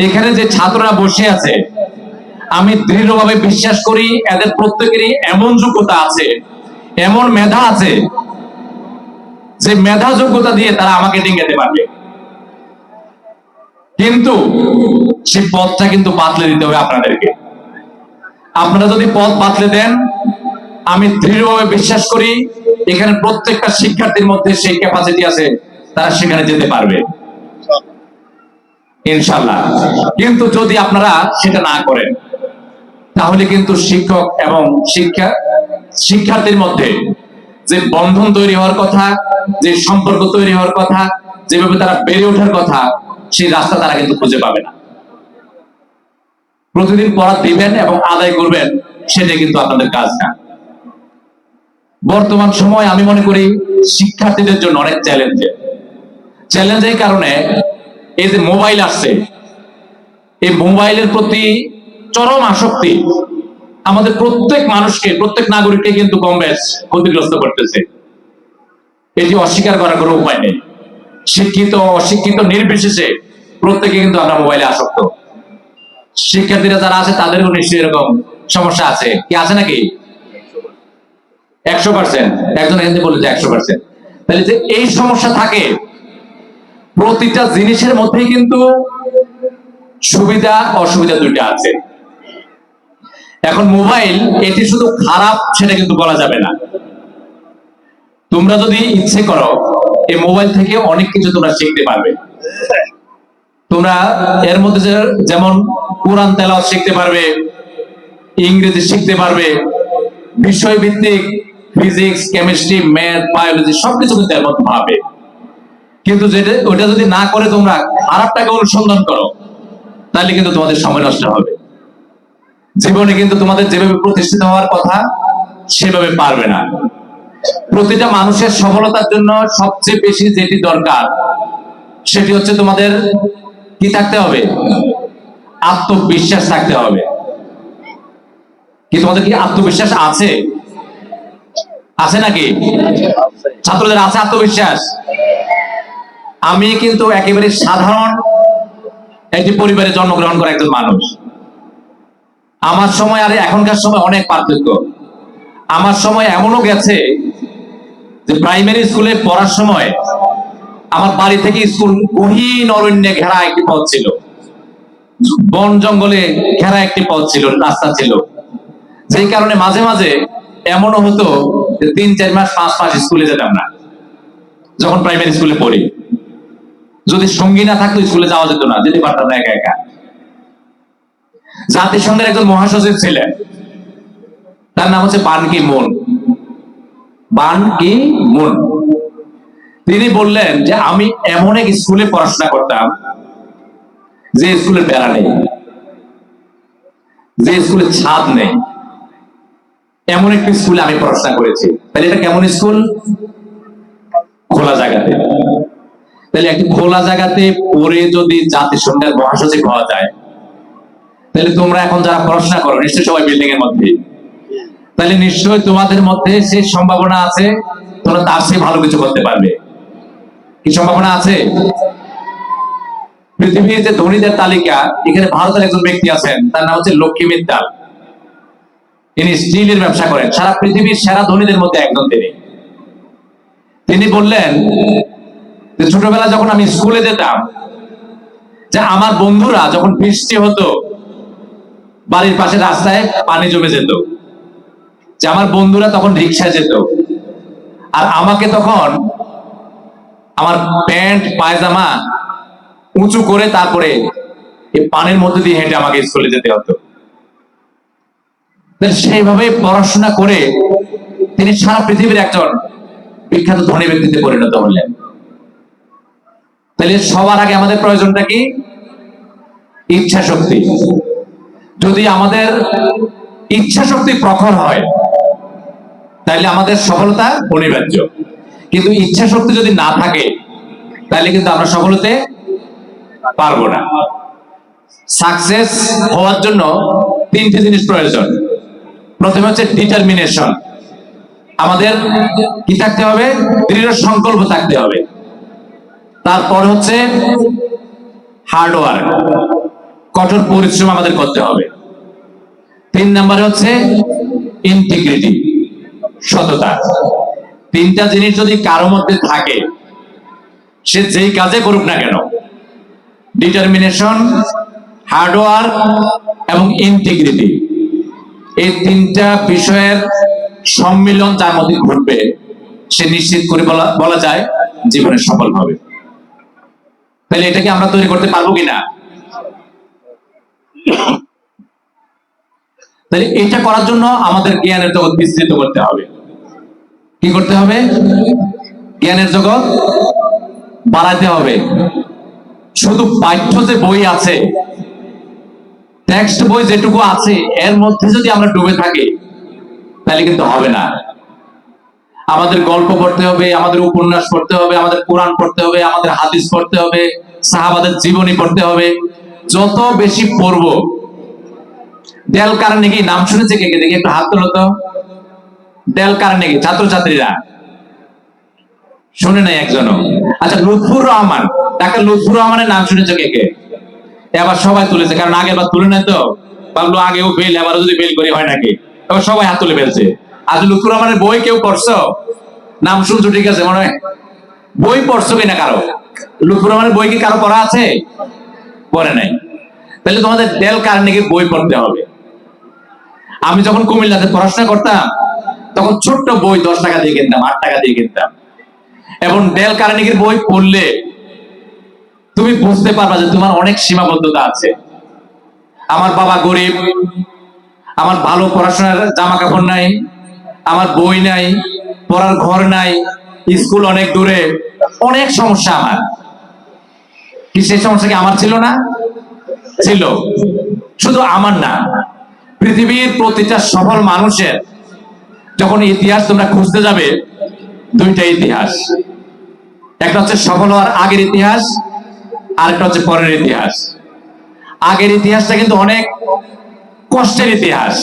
এখানে যে ছাত্ররা বসে আছে, আমি দৃঢ়ভাবে বিশ্বাস করি এদের প্রত্যেকেরই এমন যোগ্যতা আছে, এমন মেধা আছে, যে মেধা যোগ্যতা দিয়ে তারা আমাকে ডিঙ্গাতে পারবে। কিন্তু সেই পথটা কিন্তু পাতলে দিতে হবে আপনাদেরকে। আপনারা যদি পথ পাতলে দেন, আমি দৃঢ়ভাবে বিশ্বাস করি এখানে প্রত্যেকটা শিক্ষার্থীর মধ্যে সেই ক্যাপাসিটি আছে, তারা সেখানে যেতে পারবে ইনশাআল্লাহ। কিন্তু যদি আপনারা সেটা না করেন, তাহলে কিন্তু শিক্ষক এবং শিক্ষার্থীর মধ্যে যে বন্ধন তৈরি হওয়ার কথা, যে সম্পর্ক তৈরি হওয়ার কথা, যেভাবে তারা বেড়ে ওঠার কথা, সেই রাস্তা তারা কিন্তু খুঁজে পাবে না। প্রতিদিন পড়া দিবেন এবং আদায় করবেন, সেটা কিন্তু আপনাদের কাজ না। বর্তমান সময় আমি মনে করি শিক্ষার্থীদের জন্য অনেক চ্যালেঞ্জের কারণে এই যে মোবাইল আসছে, এই মোবাইলের প্রতি চরম আসক্তি আমাদের প্রত্যেক মানুষকে, প্রত্যেক নাগরিককে কিন্তু কম বেশ ক্ষতিগ্রস্ত করতেছে। এটি অস্বীকার করার কোনো উপায় নেই। শিক্ষিত অশিক্ষিত নির্বিশেষে প্রত্যেকে কিন্তু আমরা মোবাইলে আসক্ত। শিক্ষার্থীরা যারা আছে তাদেরও নিশ্চয়ই এরকম সমস্যা আছে, কি আছে নাকি? 100%। একজন এখানে বলে যে 100%। তাহলে যে এই সমস্যা থাকে, প্রতিটা জিনিসের মধ্যেই কিন্তু সুবিধা অসুবিধা দুইটা আছে। এখন মোবাইল এটি শুধু খারাপ সেটা কিন্তু বলা যাবে না। তোমরা যদি ইচ্ছে করো, এই মোবাইল থেকে অনেক কিছু তোমরা শিখতে পারবে। তোমরা এর মধ্যে যেমন কোরআন তেলাওয়াত শিখতে পারবে, ইংরেজি শিখতে পারবে, বিষয়ভিত্তিক ফিজিক্স, কেমিস্ট্রি, ম্যাথ, বায়োলজি সবকিছু কিন্তু এর মধ্যে পাবে। কিন্তু ওটা যদি না করে তোমরা খারাপটাকে অনুসন্ধান করো, তাহলে কিন্তু তোমাদের সময় নষ্ট হবে। জীবনে কিন্তু তোমাদের যেভাবে প্রতিষ্ঠিত হওয়ার কথা সেভাবে পারবে না। প্রতিটা মানুষের সফলতার জন্য সবচেয়ে বেশি যেটি দরকার, সেটি হচ্ছে তোমাদের কি থাকতে হবে? আত্মবিশ্বাস থাকতে হবে। কি তোমাদের কি আত্মবিশ্বাস আছে? আছে নাকি? ছাত্রদের আছে আত্মবিশ্বাস? আমি কিন্তু একেবারে সাধারণ একটি পরিবারে জন্মগ্রহণ করা একজন মানুষ। আমার সময় আর এখনকার সময় অনেক পার্থক্য। আমার সময় এমনও গেছে যে প্রাইমারি স্কুলে পড়ার সময় আমার বাড়ি থেকে স্কুল গহীন অরণ্যে ঘেরা একটি পথ ছিল, বন জঙ্গলে ঘেরা একটি পথ ছিল, রাস্তা ছিল। যেই কারণে মাঝে মাঝে এমনও হতো যে 3-4 মাস 5 মাস স্কুলে যেতাম না, যখন প্রাইমারি স্কুলে পড়ি। যদি সঙ্গী না থাকতো স্কুলে যাওয়া যেত না, যেতে পারতাম না একা একা। জাতিসংঘের একজন মহাসচিব ছিলেন, তার নাম হচ্ছে বান কি মুন। তিনি বললেন যে আমি এমন এক স্কুলে পড়াশোনা করতাম যে স্কুলের বেড়া নেই, যে স্কুলে ছাদ নেই, এমন একটি স্কুলে আমি পড়াশোনা করেছি। তাহলে এটা কেমন স্কুল? খোলা জায়গাতে। তাহলে একটি খোলা জায়গাতে পড়ে যদি জাতিসংঘের মহাসচিব হওয়া যায়, তাহলে তোমরা এখন যারা পড়াশোনা করো নিশ্চয়ই সবাই বিল্ডিং এর মধ্যে, তাহলে নিশ্চয়ই তোমাদের মধ্যে সেই সম্ভাবনা আছে তোমরা তার চেয়ে ভালো কিছু করতে পারবে। কি সম্ভাবনা আছে? পৃথিবীর যে ধনীদের তালিকা, এখানে ভারতের একজন ব্যক্তি আছেন, তার নাম হচ্ছে লক্ষ্মী মিত্তাল। তিনি স্টিলের ব্যবসা করেন, সারা পৃথিবীর সেরা ধনীদের মধ্যে একজন তিনি বললেন যে ছোটবেলা যখন আমি স্কুলে যেতাম, যে আমার বন্ধুরা যখন বৃষ্টি হতো, বাড়ির পাশে রাস্তায় পানি জমে যেত, যে আমার বন্ধুরা তখন রিক্সায় যেত, আর আমাকে তখন আমার প্যান্ট পায়জামা উঁচু করে তারপরে এই পানির মধ্যে দিয়ে হেঁটে আমাকে স্কুলে যেতে হতো। সেইভাবে পড়াশোনা করে তিনি সারা পৃথিবীর একজন বিখ্যাত ধনী ব্যক্তিতে পরিণত হলেন। তাহলে সবার আগে আমাদের প্রয়োজনটা কি? ইচ্ছা শক্তি। যদি আমাদের ইচ্ছা শক্তি প্রখর হয়, তাহলে আমাদের সফলতা অনিবার্য। কিন্তু ইচ্ছা শক্তি যদি না থাকে, তাহলে কিন্তু আমরা সফল হতে পারবো না। সাকসেস হওয়ার জন্য 3টে জিনিস প্রয়োজন। প্রথমে হচ্ছে ডিটারমিনেশন। আমাদের কি থাকতে হবে? দৃঢ় সংকল্প থাকতে হবে। তারপর হচ্ছে হার্ড ওয়ার্ক, কঠোর পরিশ্রম আমাদের করতে হবে। 3 নম্বরে হচ্ছে ইন্টিগ্রিটি, সততা। 3টা জিনিস যদি কারো মধ্যে থাকে, সে যেই কাজে করুক না কেন, ডিটারমিনেশন, হার্ডওয়ার্ক এবং ইন্টিগ্রিটি, এই 3টা বিষয়ের সম্মিলন যার মধ্যে ঘটবে, সে নিশ্চিত করে বলা যায় জীবনে সফল হবে। তাহলে এটাকে আমরা তৈরি করতে পারবো কিনা? তাহলে এটা করার জন্য আমাদের জ্ঞানের জগৎ বিস্তৃত করতে হবে। কি করতে হবে? জ্ঞানের জগৎ বাড়াতে হবে। শুধু পাঠ্য যে বই আছে, টেক্সট বই যেটুকু আছে, এর মধ্যে যদি আমরা ডুবে থাকি তাহলে কিন্তু হবে না। আমাদের গল্প পড়তে হবে, আমাদের উপন্যাস পড়তে হবে, আমাদের কোরআন পড়তে হবে, আমাদের হাদিস পড়তে হবে, সাহাবাদের জীবনী পড়তে হবে। যত বেশি পড়ব, ডেল কার্নেগি নাম শুনেছে কে কে? দেখি একটু হাত তোলো তো। ডেল কার্নেগি, ছাত্রছাত্রীরা শুনে নাই একজনও? আচ্ছা, লুৎফুর রহমান, ডাক্তার লুৎফুর রহমানের নাম শুনেছে কে কে? এবার সবাই তুলেছে, কারণ আগের বার তুলে নেয় তো, ভাবলো আগেও ফেল, এবারও যদি ফেল করি হয় নাকি, এবার সবাই হাত তুলে ফেলছে। আজ লুৎফুর রহমানের বই কেউ পড়ছো? নাম শুনছো, ঠিক আছে, মনে হয় বই পড়ছো কিনা কারো? লুৎফুর রহমানের বই কি কারো পড়া আছে? পড়ে নাই। তাহলে তোমাদের ডেল কার্নেগির বই পড়তে হবে। আমি যখন কুমিল্লাতে পড়াশোনা করতাম, তখন ছোট্ট বই 10 টাকা দিয়ে কিনতাম, 8 টাকা দিয়ে কিনতাম। এবং ডেল কার্নেগির বই পড়লে তুমি বুঝতে পারবা যে তোমার অনেক সীমাবদ্ধতা আছে। আমার বাবা গরিব, আমার ভালো পড়াশোনার জামা কাপড় নাই, আমার বই নাই, পড়ার ঘর নাই, স্কুল অনেক দূরে, অনেক সমস্যা আমার। কি সেই সমস্যা কি আমার ছিল না? ছিল। শুধু আমার না, পৃথিবীর প্রতিটা সফল মানুষের যখন ইতিহাস তোমরা খুঁজতে যাবে, 2টা ইতিহাস। একটা হচ্ছে সফল হওয়ার আগের ইতিহাস, আর একটা হচ্ছে পরের ইতিহাস। আগের ইতিহাসটা কিন্তু অনেক কষ্টের ইতিহাস।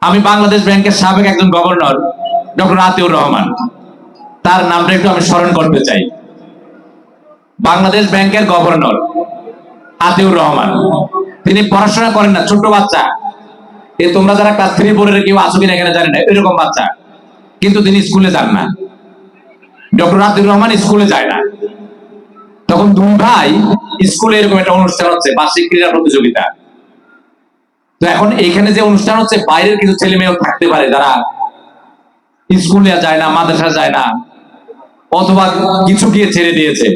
আমি বাংলাদেশ ব্যাংকের সাবেক একজন গভর্নর ডক্টর আতিউর রহমান, তার নামটা একটু আমি স্মরণ করতে চাই। বাংলাদেশ ব্যাংকের গভর্নর আতিউর রহমান, তিনি পড়াশোনা করেন না, ছোট বাচ্চা। তোমরা যারা ক্লাস 3 4 কেউ আছো কিনা এখানে জানি না, এরকম বাচ্চা, কিন্তু তিনি স্কুলে যান না। ডক্টর আতিউর রহমান স্কুলে যায় না। তখন 2 ভাই স্কুলে এরকম একটা অনুষ্ঠান হচ্ছে, বার্ষিক ক্রীড়া প্রতিযোগিতা। তো এখন এখানে যে অনুষ্ঠান হচ্ছে, বাইরের কিছু ছেলে মেয়েও থাকতে পারে যারা স্কুলে যায় না, মাদ্রাসা যায় না, অথবা কিছু গিয়ে ছেড়ে দিয়েছে।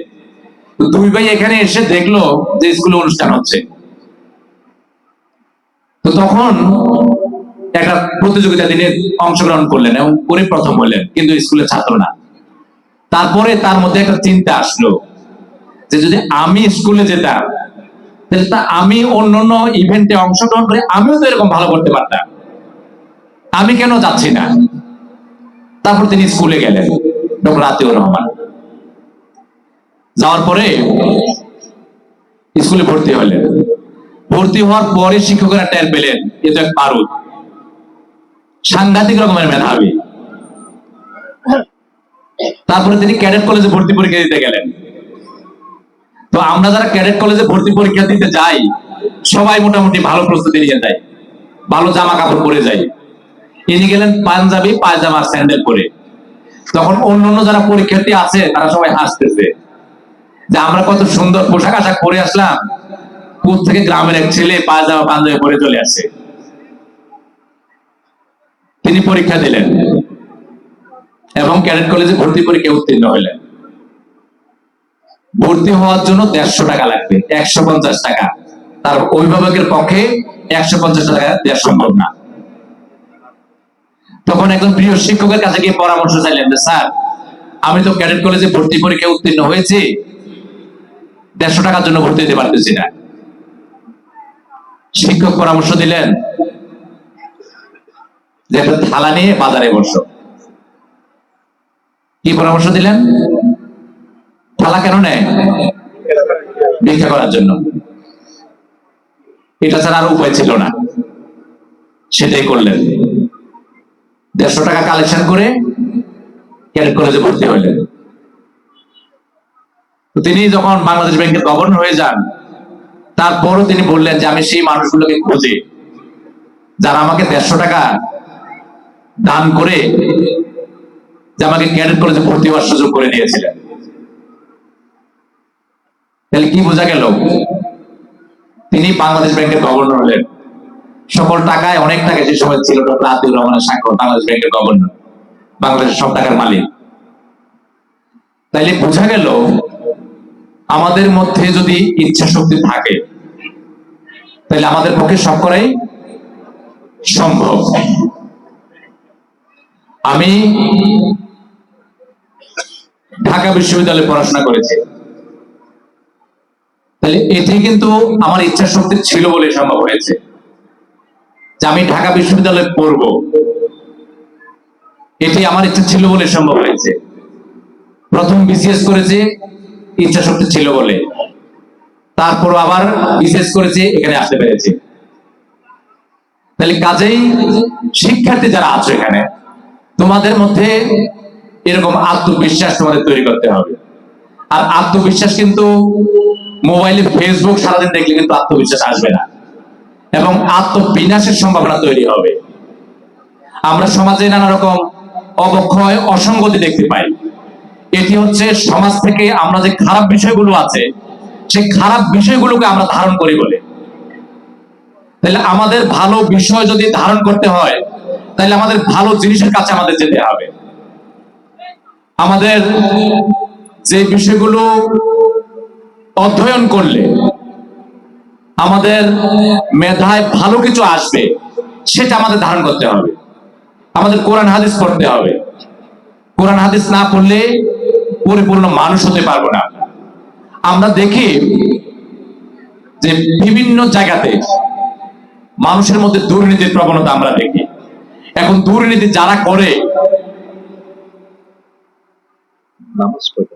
তো 2 ভাই এখানে এসে দেখলো যে স্কুলে অনুষ্ঠান হচ্ছে। তো তখন একটা প্রতিযোগিতা তিনি অংশগ্রহণ করলেন এবং করে প্রথম হলেন, কিন্তু স্কুলের ছাত্র না। তারপরে তার মধ্যে একটা চিন্তা আসলো যে যদি আমি স্কুলে যেতাম, তাহলে আমি অন্যান্য ইভেন্টে অংশগ্রহণ করে আমিও তো এরকম ভালো করতে পারতাম, আমি কেন যাচ্ছি না? তারপর তিনি স্কুলে গেলেন, ডক্টর আতিউর রহমান। যাওয়ার পরে স্কুলে ভর্তি হলেন। ভর্তি হওয়ার পরে শিক্ষকেরা টের পেলেন এ তো এক পারুদ, সাংঘাতিক রকমের মেধাবী। তারপরে তিনি ক্যাডেট কলেজে ভর্তি পরীক্ষা দিতে গেলেন। তো আমরা যারা ক্যাডেট কলেজে ভর্তি পরীক্ষা দিতে যাই, সবাই মোটামুটি ভালো প্রস্তুতি নিয়ে যায়, ভালো জামা কাপড় পরে যায়। ইনি গেলেন পাঞ্জাবি পায়জামা স্যান্ডেল পরে। তখন অন্যান্য যারা পরীক্ষার্থী আছে তারা সবাই হাসতেছে যে আমরা কত সুন্দর পোশাক আশাক পরে আসলাম, কোথ থেকে গ্রামের এক ছেলে পায়জামা পাঞ্জাবি পরে চলে আসে। তিনি পরীক্ষা দিলেন এবং ক্যাডেট কলেজে ভর্তি পরীক্ষায় উত্তীর্ণ হলেন। ভর্তি হওয়ার জন্য 150 টাকা লাগবে, 150 টাকা। তার অভিভাবকের পক্ষে 150 টাকা দেওয়া সম্ভব না। তখন একজন প্রিয় শিক্ষকের কাছে গিয়ে পরামর্শ চাইলেন যে স্যার, আমি তো ক্যাডেট কলেজে ভর্তি পরীক্ষায় উত্তীর্ণ হয়েছি, 150 টাকার জন্য ভর্তি দিতে পারতেছি না। শিক্ষক পরামর্শ দিলেন যে একটা থালা নিয়ে বাজারে বসো। কি পরামর্শ দিলেন? থালা কেন নেয়? ভিক্ষা করার জন্য। এটা ছাড়া আর উপায় ছিল না, সেটাই করলেন। 150 টাকা কালেকশন করে ক্যাডেট কলেজে ভর্তি হলেন। তিনি যখন বাংলাদেশ ব্যাংকের গভর্নর হয়ে যান, তারপরও তিনি বললেন যে আমি সেই মানুষগুলোকে খুঁজি যারা আমাকে 150 টাকা দান করে যে আমাকে ক্যাডেট কলেজে ভর্তি হওয়ার সুযোগ করে দিয়েছিলেন। তাহলে কি বোঝা গেল? তিনি বাংলাদেশ ব্যাংকের গভর্নর হলেন। সকল টাকায় অনেক টাকা সেই সময় ছিল ডক্টর আতিউর রহমানের স্বাক্ষর, বাংলাদেশ ব্যাংকের গভর্নর, বাংলাদেশের সব টাকার মালিক। তাইলে বোঝা গেল আমাদের মধ্যে যদি ইচ্ছা শক্তি থাকে তাহলে আমাদের পক্ষে সব করাই সম্ভব। আমি ঢাকা বিশ্ববিদ্যালয়ে পড়াশোনা করেছি, তাহলে এটি কিন্তু আমার ইচ্ছা শক্তি ছিল বলে সম্ভব হয়েছে যে আমি ঢাকা বিশ্ববিদ্যালয়ে পড়ব, এটি আমার ইচ্ছা ছিল বলে সম্ভব হয়েছে। প্রথম বিসিএস করেছি ইচ্ছা শক্তি ছিল বলে, তারপর আবার বিসিএস করেছি, এখানে আসতে পেরেছি। তাহলে কাজেই শিক্ষার্থী যারা আছে এখানে, তোমাদের মধ্যে এরকম আত্মবিশ্বাস তোমাদের তৈরি করতে হবে। আর আত্মবিশ্বাস কিন্তু মোবাইলে ফেসবুক সারাদিন দেখলে কিন্তু আত্মবিশ্বাস আসবে না, এবং আত্মবিনাশের সম্ভাবনা তৈরি হবে। আমরা সমাজে নানা রকম অবক্ষয়, অসঙ্গতি দেখতে পাই। এটি হচ্ছে সমাজ থেকে আমরা যে খারাপ বিষয়গুলো আছে সেই খারাপ বিষয়গুলোকে আমরা ধারণ করি বলে। তাহলে আমাদের ভালো বিষয় যদি ধারণ করতে হয় তাহলে আমাদের ভালো জিনিসের কাছে আমাদের যেতে হবে। আমাদের যে বিষয়গুলো অধ্যয়ন করলে আমাদের মেধায় ভালো কিছু আসবে সেটা আমাদের ধারণ করতে হবে। আমাদের কোরআন হাদিস পড়তে হবে। কোরআন হাদিস না পড়লে পরিপূর্ণ মানুষ হতে পারবো না। আমরা দেখি যে বিভিন্ন জায়গাতে মানুষের মধ্যে দুর্নীতির প্রবণতা আমরা দেখি। এখন দুর্নীতি যারা করে, নামাজ পড়ে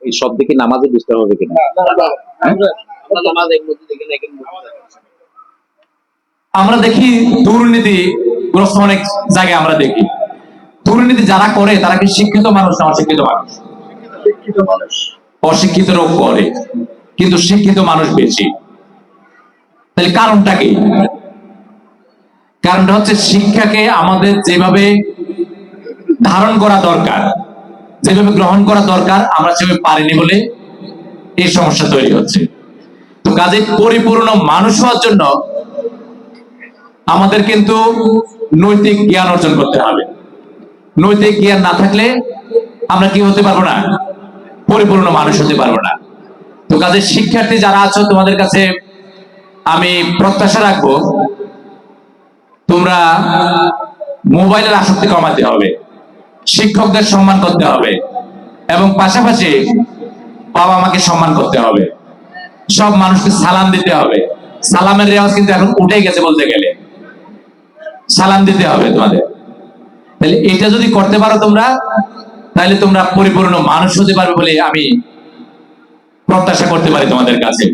এই সব দিকে নামাজে বুঝতে হবে কিনা? আমরা দেখি দুর্নীতিগ্রস্ত অনেক জায়গায় আমরা দেখি দুর্নীতি যারা করে তারা কি শিক্ষিত মানুষ না অশিক্ষিত মানুষ? অশিক্ষিত লোক করে, কিন্তু শিক্ষিত মানুষ বেশি। তাহলে কারণটা কি? কারণটা হচ্ছে শিক্ষাকে আমাদের যেভাবে ধারণ করা দরকার, যেভাবে গ্রহণ করা দরকার, আমরা সেভাবে পারিনি বলে এই সমস্যা তৈরি হচ্ছে। তো কাজে পরিপূর্ণ মানুষ হওয়ার জন্য আমাদের কিন্তু নৈতিক জ্ঞান অর্জন করতে হবে। নৈতিক জ্ঞান না থাকলে আমরা কি হতে পারবো না? পরিপূর্ণ মানুষ হতে পারবো না। তো কাজে শিক্ষার্থী যারা আছো, তোমাদের কাছে আমি প্রত্যাশা রাখবো তোমরা মোবাইলের আসক্তি কমাতে হবে, শিক্ষকদের সম্মান করতে হবে, এবং পাশাপাশি বাবা মাকে সম্মান করতে হবে, সব মানুষকে সালাম দিতে হবে। সালামের রেওয়াজ কিন্তু এখন উঠে গেছে বলতে গেলে। সালাম দিতে হবে তোমাদের। তাহলে এটা যদি করতে পারো তোমরা, তাহলে তোমরা পরিপূর্ণ মানুষ হতে পারবে বলে আমি প্রত্যাশা করতে পারি তোমাদের কাছে।